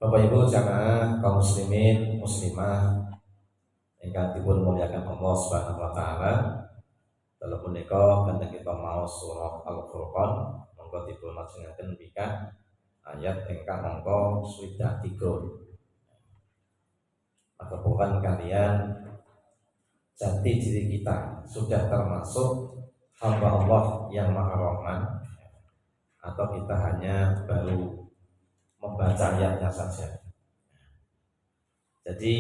Bapak Ibu jamaah kaum muslimin muslimah ingkang dipun muliakan Allah Subhanahu wa taala. Dalam punika kanthi kita mau surah Al-Furqan monggo dipun lajengaken bika ayat ingkang angka 23. Maka bukan kalian jati diri kita sudah termasuk hamba Allah yang Maha Rahman, atau kita hanya baru membaca ayatnya saja. Jadi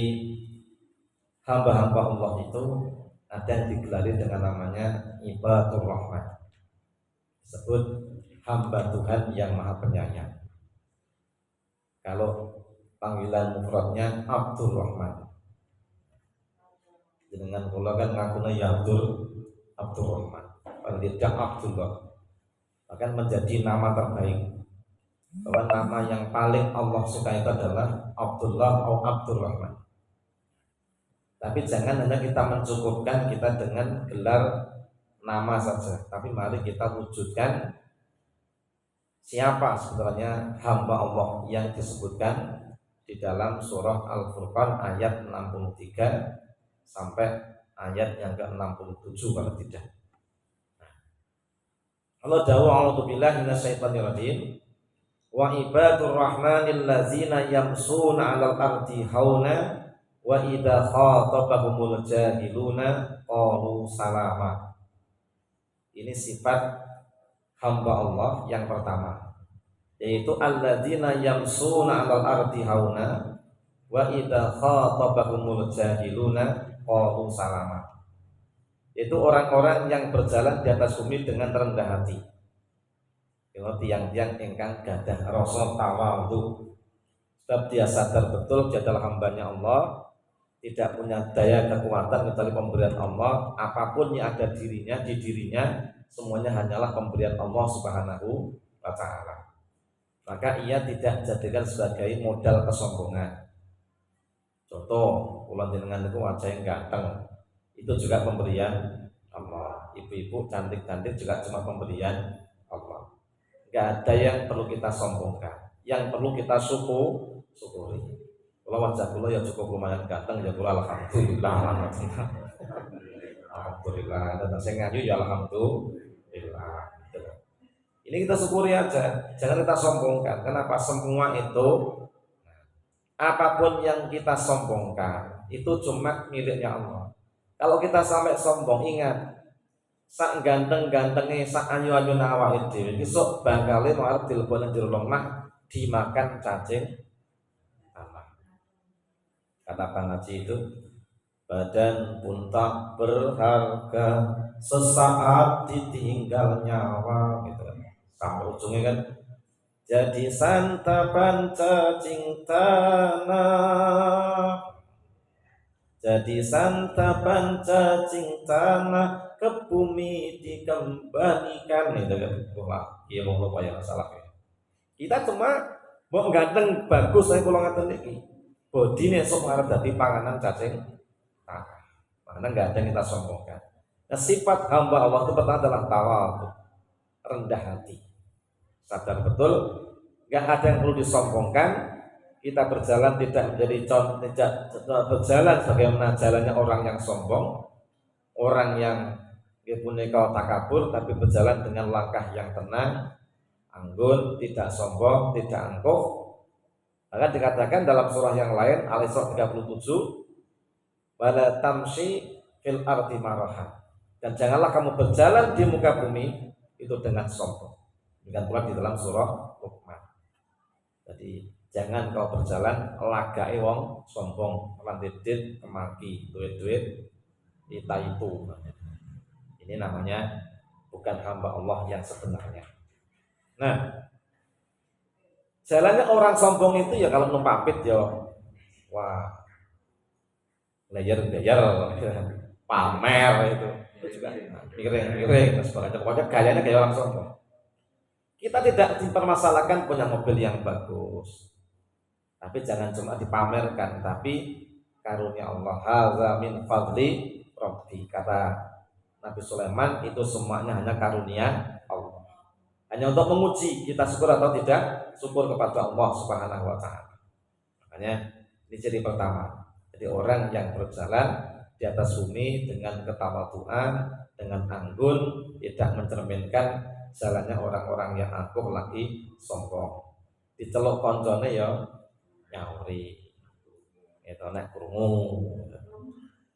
hamba-hamba Allah itu ada yang digelari dengan namanya Ibadur Rahman, disebut hamba Tuhan yang Maha Penyayang. Kalau panggilan mufradnya Abdur Rahman, dengan kula kan ngakuna ya Abdur Rahman, kalau tidak Abdullah, bahkan menjadi nama terbaik, bahwa nama yang paling Allah suka itu adalah Abdullah atau Abdur Rahman. Tapi jangan hanya kita mencukupkan kita dengan gelar nama saja, tapi mari kita wujudkan siapa sebenarnya hamba Allah yang disebutkan di dalam surah Al-Furqan ayat 63 sampai ayat yang ke-67 kalau tidak. Allah dawuh a'udzubillahi minasyaitonirrajim. Wa ibadur rahmanil ladzina yamsuna 'alal ardi hauna wa idza khatabahumul jahiluna qalu salama. Ini sifat hamba Allah yang pertama, yaitu alladzina yamsuna 'alal ardi hauna wa idza khatabahumul jahiluna qalu salama. Itu orang-orang yang berjalan di atas bumi dengan rendah hati. Tiang-tiang ingkang gadah rasa tawadhu, sebab dia sadar betul dia adalah hambanya Allah, tidak punya daya kekuatan kecuali pemberian Allah. Apapun yang ada di dirinya semuanya hanyalah pemberian Allah Subhanahu wa taala. Maka ia tidak jadikan sebagai modal kesombongan. Contoh, kula jenengan niku wajah yang ganteng, itu juga pemberian Allah. Ibu-ibu cantik-cantik juga cuma pemberian Allah. Gak ada yang perlu kita sombongkan, yang perlu kita syukuri. Kalau wajah kula ya cukup lumayan ganteng, ya kula alhamdulillah. Alhamdulillah. Dan saya ngaji ya alhamdulillah. Ini kita syukuri aja, jangan kita sombongkan. Kenapa? Semua itu, apapun yang kita sombongkan itu cuma miliknya Allah. Kalau kita sampai sombong, ingat, sak ganteng-gantengnya, sak ayu-ayu awake dhewe besok bakale mau arep dilebone jero lemah dimakan cacing tanah. Kata Bang Haji itu, badan pun tak berharga sesaat ditinggal nyawa, gitu kan. Sampai ujungnya kan, jadi santapan cacing tanah, jadi santapan cacing tanah, ke bumi dikembalikan. Itu kan, iya mau lupa yang salah ya. Kita cuma mau ganteng bagus, saya pulang ngaten iki, bodine esuk arep dadi panganan cacing tanah. Makanya nggak ada yang kita sombongkan. Nah, sifat hamba Allah itu pertama adalah tawadhu, rendah hati, sadar betul nggak ada yang perlu disombongkan. Kita berjalan tidak menjadi contoh, tidak berjalan sebagaimana jalannya orang yang sombong, orang yang punya takabur, tapi berjalan dengan langkah yang tenang, anggun, tidak sombong, tidak angkuh. Bahkan dikatakan dalam surah yang lain, Al-Isra 37, wala tamshi fil ardi marahan, dan janganlah kamu berjalan di muka bumi itu dengan sombong. Demikian pula di dalam surah Luqman. Jadi jangan kau berjalan lagai wong sombong, landedit kemaki, duit-duit kita itu. Ini namanya bukan hamba Allah yang sebenarnya. Nah, jalannya orang sombong itu ya kalau numpapit ya, wah, layer pamer itu juga miring, sebagainya. Pokoknya gayanya kayak orang sombong. Kita tidak dipermasalahkan punya mobil yang bagus, tapi jangan cuma dipamerkan, tapi karunia Allah. Hadza min fadli rabbi, kata Nabi Sulaiman, itu semuanya hanya karunia Allah. Hanya untuk menguji kita syukur atau tidak syukur kepada Allah Subhanahu wa taala. Makanya ini ciri pertama. Jadi orang yang berjalan di atas bumi dengan ketawaduan, dengan anggun, tidak mencerminkan jalannya orang-orang yang angkuh lagi sombong. Diceluk koncone ya nyawri. Itu nek krungu.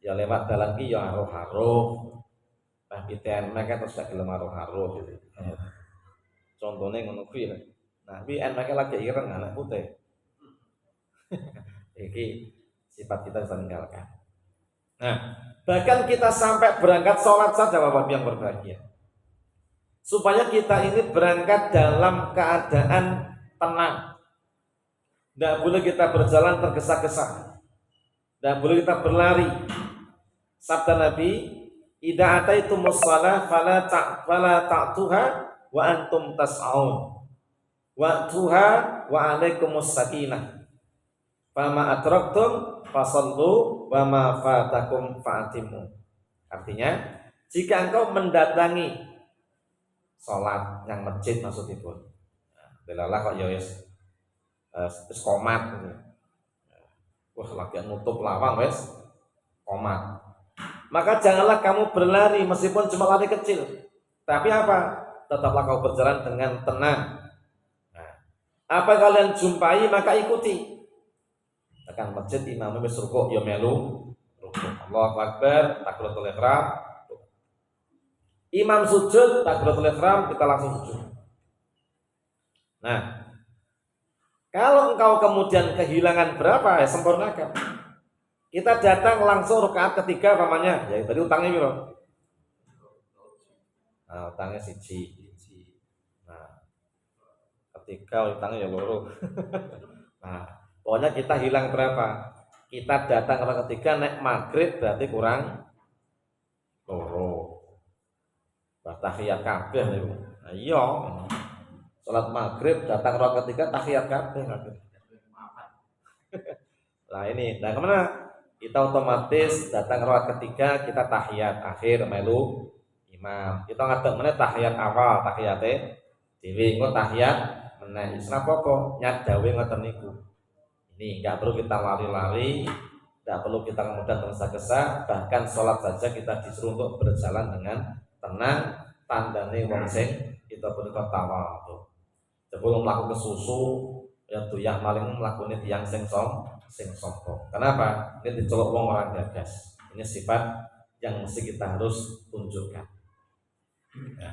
Ya lewat dalan ki ya haruh-haruh. Nah, PTN mereka terus gak gelem haruh-haruh gitu. Contohnya ngono kuwi. Nah, kuwi mereka lagi ireng anak putih. Iki sifat kita bisa tinggalkan. Nah, bahkan kita sampai berangkat sholat saja Bapak yang berbahagia. Supaya kita ini berangkat dalam keadaan tenang. Tidak boleh kita berjalan tergesa-gesa. Tidak boleh kita berlari. Sabda Nabi, "Idza ataitumus shalah fala ta'tuha wa antum tas'aun. Wa'tuha wa 'alaikumus sakinah. Fama adraktum fasallu wa ma fatakum fa'atimu." Artinya, jika engkau mendatangi sholat yang masjid maksudnya pun, delalah kok ya wis komat gitu. Wah, lagi nutup lawang wis komat. Maka janganlah kamu berlari meskipun cuma lari kecil. Tapi apa? Tetaplah kau berjalan dengan tenang. Nah, apa kalian jumpai maka ikuti. Tekan masjid imamnya wis rukuk ya melu rukuk. Allahu Akbar, takbiratul ihram. Imam sujud, takbiratul ihram, kita langsung sujud. Nah, kalau engkau kemudian kehilangan berapa, ya sempurnakan. Kita datang langsung rakaat ketiga pamannya, ya tadi utangnya berapa? Nah, utangnya siji. Nah, ketiga utangnya ya loro. Nah, pokoknya kita hilang berapa? Kita datang rakaat ketiga naik maghrib berarti kurang loro. Tahiyat kabeh niku. Nah, iya. Salat maghrib datang rakaat ketiga tahiyat kabeh. Nah, ini, nah kemana? Kita otomatis datang rakaat ketiga kita tahiyat akhir melu imam. Kita ngadeg meneh tahiyat awal, tahiyate dhewe engko tahiyat meneh. Wis napa kok nyat dawe ngoten niku. Ini enggak perlu kita lari-lari, enggak perlu kita kemudian tergesa-gesa, bahkan sholat saja kita disuruh untuk berjalan dengan tenang, tandane wong sing kita punika tawadhu. Sebelum melakukan kesusu ya doyak maling melakukan tiang sing sombong. Kenapa? Ini dicolok wong orang gagas. Ini sifat yang mesti kita harus tunjukkan. Ya.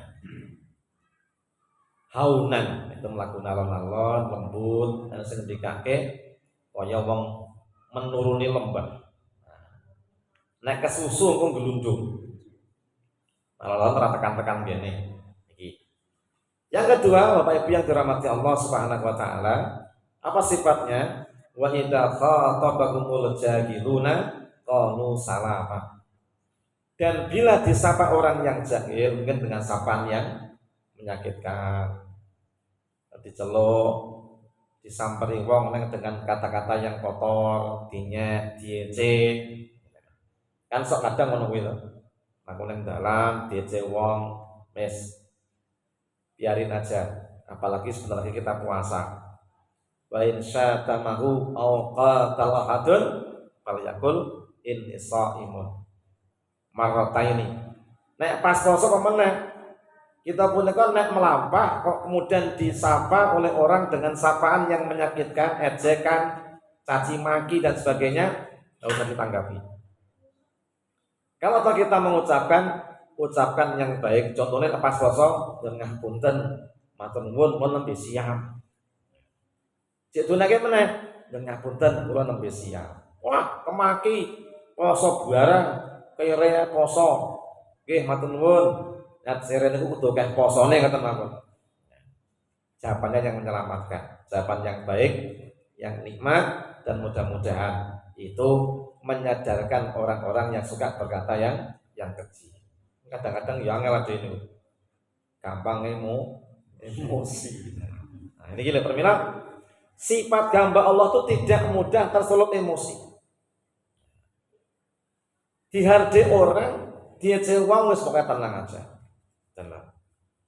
Haunan itu melakukan alon-alon lembut dan sing dikake kaya wong menuruni lembah. Nek kesusu engko gelundung. Alon-alon ora tekan-tekan ngene. Yang kedua, Bapak Ibu yang dirahmati Allah Subhanahu wa taala, apa sifatnya? Wa idza khatabahumul jahiluna qalu salama. Dan bila disapa orang yang jahil mungkin dengan sapaan yang menyakitkan, diceluk, disamperi wong dengan kata-kata yang kotor, dinyek, diece. Kan sok kadang ngono kuwi lho. Aku nang dalan diece wong, wis biarin aja, apalagi sebentar lagi kita puasa. Wa in syatamahu aw qatala ahadun falyakul inni shaimun marrataini. Nek pas puasa pemenang kita punika nek melampah kok kemudian disapa oleh orang dengan sapaan yang menyakitkan, ejekan, caci maki dan sebagainya, tidak usah ditanggapi. Kalau kita mengucapkan ucapkan yang baik, contohnya pas kosong dengan punten matur nuwun mun nembe siap. Cek dunake meneh dengan punten kula nembe siap. Wah, kemaki poso barang kere poso. Nggih matur nuwun. Nyat sere niku kudu akeh posone ngoten mawon. Jawabannya yang menyelamatkan, jawaban yang baik, yang nikmat dan mudah-mudahan itu menyadarkan orang-orang yang suka berkata yang keji. Kadang-kadang ya angel ada ini gampang emosi. Nah, ini gila permila sifat hamba Allah itu tidak mudah tersulut emosi. Dihargai orang, dia cewang wis pokoknya tenang aja. Tenang.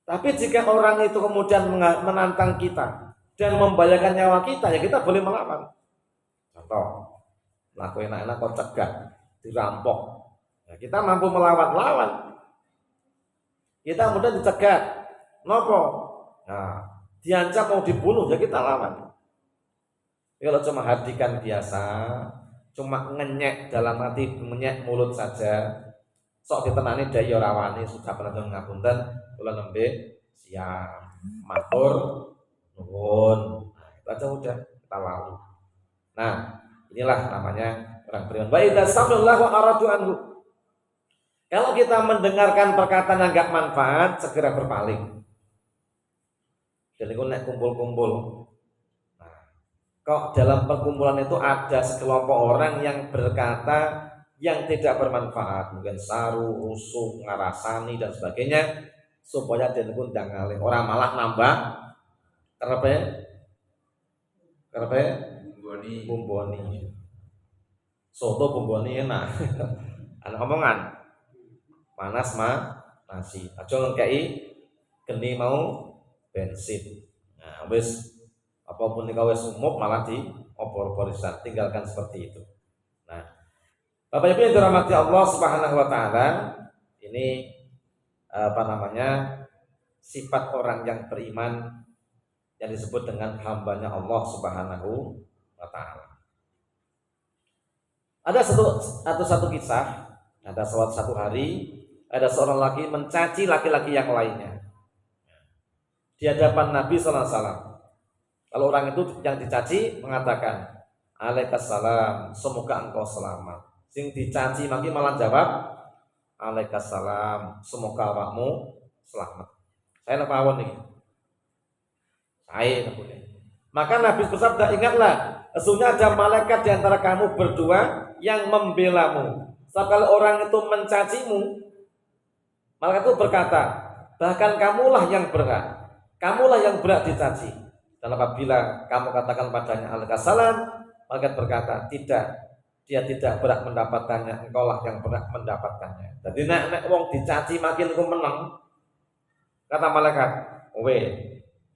Tapi jika orang itu kemudian menantang kita dan membahayakan nyawa kita, ya kita boleh melawan. Contoh, laku enak-enak kok cegah, dirampok. Nah, kita mampu melawan. Kita mudah dicegat. Nopo? Nah, diancam mau dibunuh ya kita lawan. Kalau cuma hardikan biasa, cuma ngenyek dalam hati, ngenyek mulut saja, sok ditenani daya rawani sudah pernah ngapunten, kula nembe siap matur nuwun. Nah, itu aja udah kita lalu. Nah, inilah namanya orang beriman. Wa idza sami'allahu aradu anhu. Kalau kita mendengarkan perkataan yang enggak manfaat, segera berpaling. Jadi kalau naik kumpul-kumpul, nah, kok dalam perkumpulan itu ada sekelompok orang yang berkata yang tidak bermanfaat, mungkin saru, rusuh, ngarasani dan sebagainya, supaya dia ngundang ngalih orang malah nambah karpe bumboni soto bumboni enak anak omongan panas mah nasi aja ngekei geni mau bensin. Nah wis apapun nika wis umum malah di opor-oporisan, tinggalkan seperti itu. Nah Bapak Ibu yang dirahmati Allah Subhanahu wa taala, ini sifat orang yang beriman yang disebut dengan hambanya Allah Subhanahu wa taala. Ada satu kisah, ada satu hari ada seorang laki mencaci laki-laki yang lainnya di hadapan Nabi sallallahu alaihi wasallam. Kalau orang itu yang dicaci mengatakan, "Alaikassalam, semoga engkau selamat." Sing dicaci maki malah jawab, "Alaikassalam, semoga awakmu selamat." Saya nepawon nih. Saya nepawon. Maka Nabi bersabda, "Ingatlah, sesungguhnya ada malaikat di antara kamu berdua yang membelamu. Sebab kalau orang itu mencacimu, malaikat itu berkata, bahkan kamulah yang berhak. Kamulah yang berhak dicaci. Dan apabila kamu katakan padanya alaikassalam, malaikat berkata, tidak, dia tidak berhak mendapatkannya, engkaulah yang berhak mendapatkannya." Jadi nek wong dicaci makin ku menang, kata malaikat, "Kowe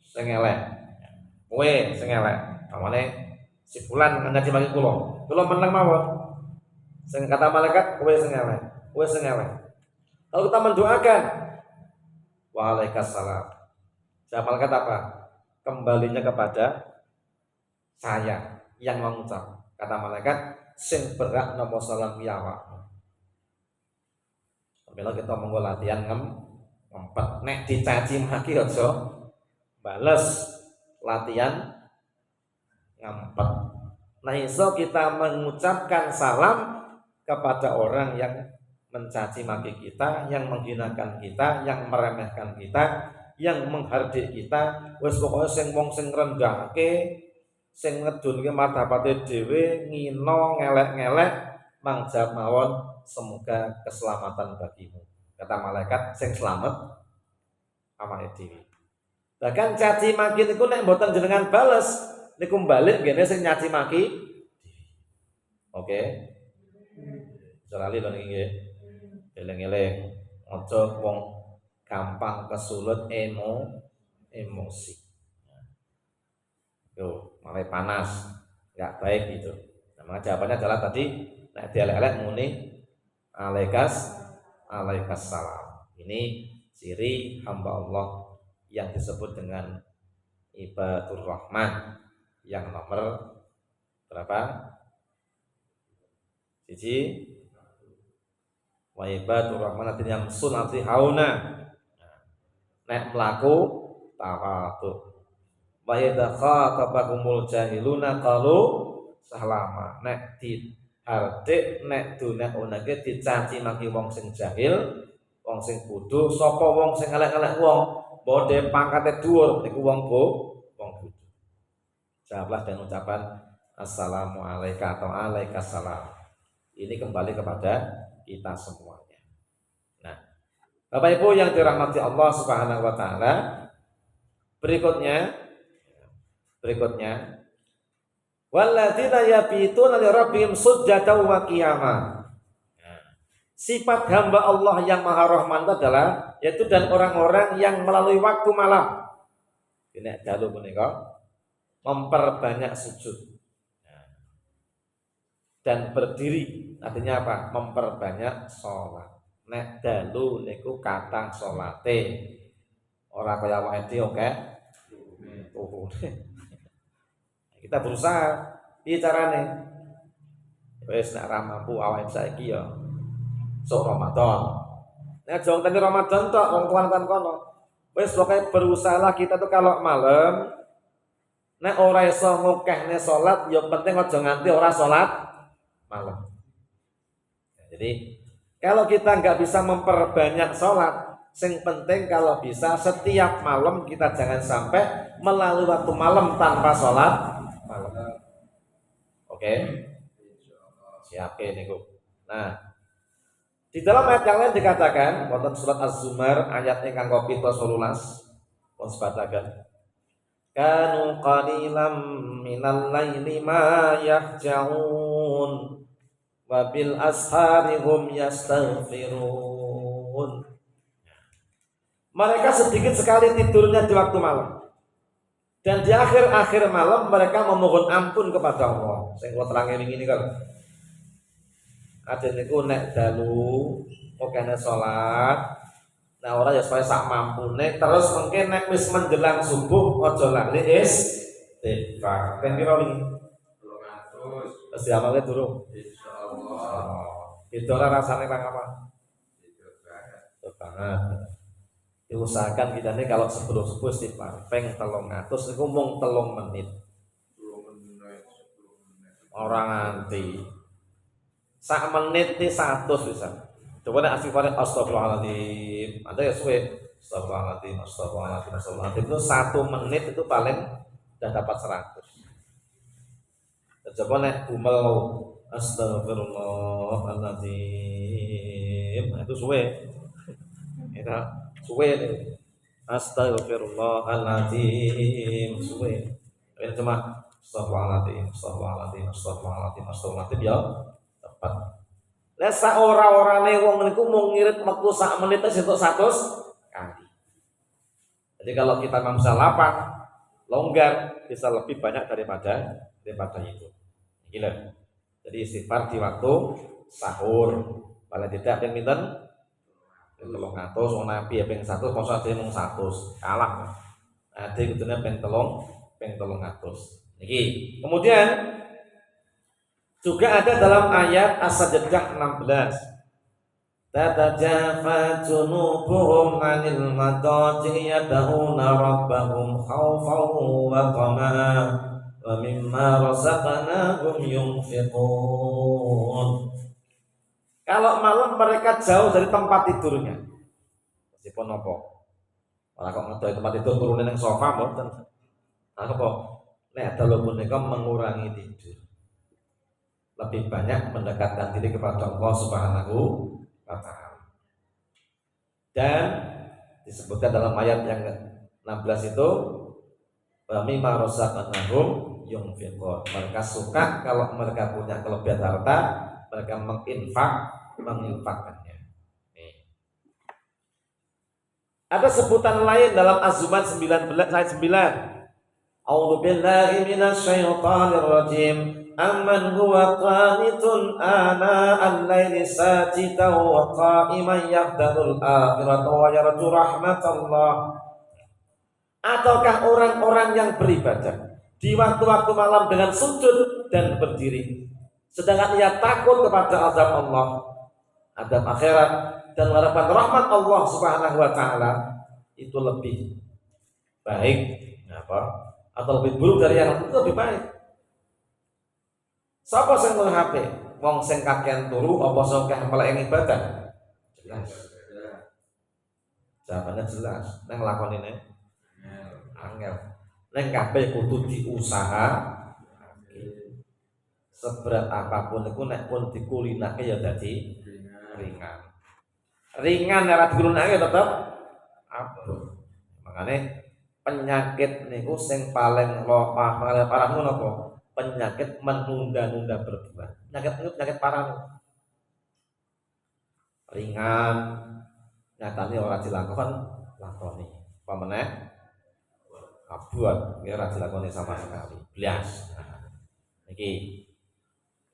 sing elek. Kowe sing elek." Pamane si fulan nyaci maki kula menang mawon. Sing kata malaikat, "Kowe sing elek. Kowe sing elek." Kalau kita mendoakan, waalaikumsalam. Siapa malaikat apa? Kembalinya kepada saya yang mengucap. Kata malaikat, sing berhak napa salam ya awakmu. Sampai kita monggo latihan ngempet nek dicaci maki aja bales, latihan ngempet. Nah, iso kita mengucapkan salam kepada orang yang mencaci maki kita, yang menghinakan kita, yang meremehkan kita, yang menghardik kita, wis pokoke sing wong sing rendahke, sing ngedunke martabate dhewe, ngino, ngelek-ngelek, mangjab mawon semoga keselamatan bagimu. Kata malaikat, sing selamat awake dhewe. Bahkan caci maki niku nek mboten jenengan bales, niku balik ngene sing nyaci maki. Oke. Serali lho nggih. Eleng-eleng, aja wong gampang kesulut emosi. Yo, mulai panas, nggak baik itu. Nah, jawabannya adalah tadi, nek dielek-elek muni alaikassalam. Ini ciri hamba Allah yang disebut dengan ibadur rahman yang nomor berapa? Siji, wa ibadur rahman yang sunati hauna. Nek mlaku tawadu. Wa idza khatabahumul jahiluna qalu salama. Nek dihardik, nek dunekake dicaci maki wong sing jahil, wong sing bodho, sapa wong sing elek-elek wong, bodhe pangkate dhuwur niku wong bodho. Jawablah dengan ucapan assalamu alayka atau alaikassalam. Ini kembali kepada kita semuanya. Nah, Bapak Ibu yang dirahmati Allah Subhanahu wa taala, berikutnya walladzina yabituna li rabbihim sujjatan wa qiyama. Sifat hamba Allah yang Maha Rahman adalah yaitu dan orang-orang yang melalui waktu malam. Ini dalu menika memperbanyak sujud. dan berdiri. Artinya apa? Memperbanyak sholat. Nek dalu niku kathah sholate. Ora kaya awake dhewe oke. Kita berusaha piye carane? Wis nek ra mampu awake saiki ya sok Ramadan. Nek jong tadi Ramadan tok wong tuan kan kono. Wis pokoke berusahalah kita tuh kalau malam nek ora iso ngukehne salat ya penting aja nganti ora salat malam. Jadi kalau kita nggak bisa memperbanyak sholat, yang penting kalau bisa setiap malam kita jangan sampai melalui waktu malam tanpa sholat malam. Oke? Siap nih. Nah, di dalam ayat yang lain dikatakan, wonten surat Az-Zumar ayat ingkang kaping 18, pun sebataken. Kanu qalilam minal laili ma yahjaun wabil ashari hum yastaghfirun. Mereka sedikit sekali tidurnya di waktu malam. Dan di akhir-akhir malam mereka memohon ampun kepada Allah. Saya kula terangin ini kan. Ada niku nek dalu mokene salat. Nah ora ya supaya sak mampune terus mungkin nek wis menjelang subuh aja lali istighfar. Ben piro wingi? 300. Wis diamale durung? Itu rasanya kang apa? Itu banget. Diusahakan kita nih kalau sebelum subuh istighfar peng 300 itu mung 3 menit. Orang nanti sak menit nih 100 bisa. Coba nih istighfar astagfirullahaladzim. Ada ya suwe astagfirullahaladzim, astagfirullahaladzim, astagfirullahaladzim itu 1 menit itu paling udah dapat 100. Dan coba nih bumel astagfirullahaladzim itu suwe. Itu suwe nih. Astagfirullahaladzim suwe. Ini cuma astagfirullahaladzim, astagfirullahaladzim, astagfirullahaladzim, astagfirullahaladzim ya tepat. Lah saora-orane wong niku mung ngirit wektu sak menit wis entuk 100 kali. Jadi kalau kita mamsa lapang, longgar bisa lebih banyak daripada itu. Gila. Jadi istighfar di waktu sahur. Paling tidak ping pinten? 300 wong nabi ya ping 100 masa dhewe mung 100. Kalah. Ade kudune ping 300. Niki. Kemudian juga ada dalam ayat As-Sajdah 16. Tatajafa junubuhum 'anil madaji yad'una rabbahum khaufan wa tama'an wa mimma razaqnahum yunfiqun. Kalau malam mereka jauh dari tempat tidurnya. Meskipun apa? Malah kok ngedoi tempat tidur turunin yang sofa mboten. Apa? Nek dalu punika mengurangi tidur. Lebih banyak mendekatkan diri kepada Allah Subhanahu wa ta'ala. Dan disebutkan dalam ayat yang 16 itu mimma razaqnahum yunfiqun. Mereka suka kalau mereka punya kelebihan harta, mereka menginfakkannya. Ada sebutan lain dalam Az-Zumar 19 ayat 9. A'udzu billahi minasyaitonir rajim. Amman huwa qanitun ana al-laili sajidan wa qa'iman yahdharul akhirata wa yarju rahmatallah. Ataukah orang-orang yang beribadah di waktu-waktu malam dengan sujud dan berdiri, sedangkan ia takut kepada azab Allah, azab akhirat, dan mengharapkan rahmat Allah Subhanahu wa ta'ala, itu lebih baik apa? Atau lebih buruk dari yang itu lebih baik. Siapa sing menghap? Wong sing kakean turu apa sing kakek melek ibadah? Jelas. Jawabannya jelas. Nang lakonine angel. Nang kabeh kudu diusaha. Seberat apapun itu nek pun dikulinake ya dadi ringan. Ringan ora dikulinake tetep abot. Makane penyakit niku sing paling parah ngono apa? Penyakit menunda-nunda berbuat. Penyakit parah nih. Ringan, nyatanya orang dilakukan lakoni. Pemenang abot, ya orang dilakoni sama sekali. Blas. Niki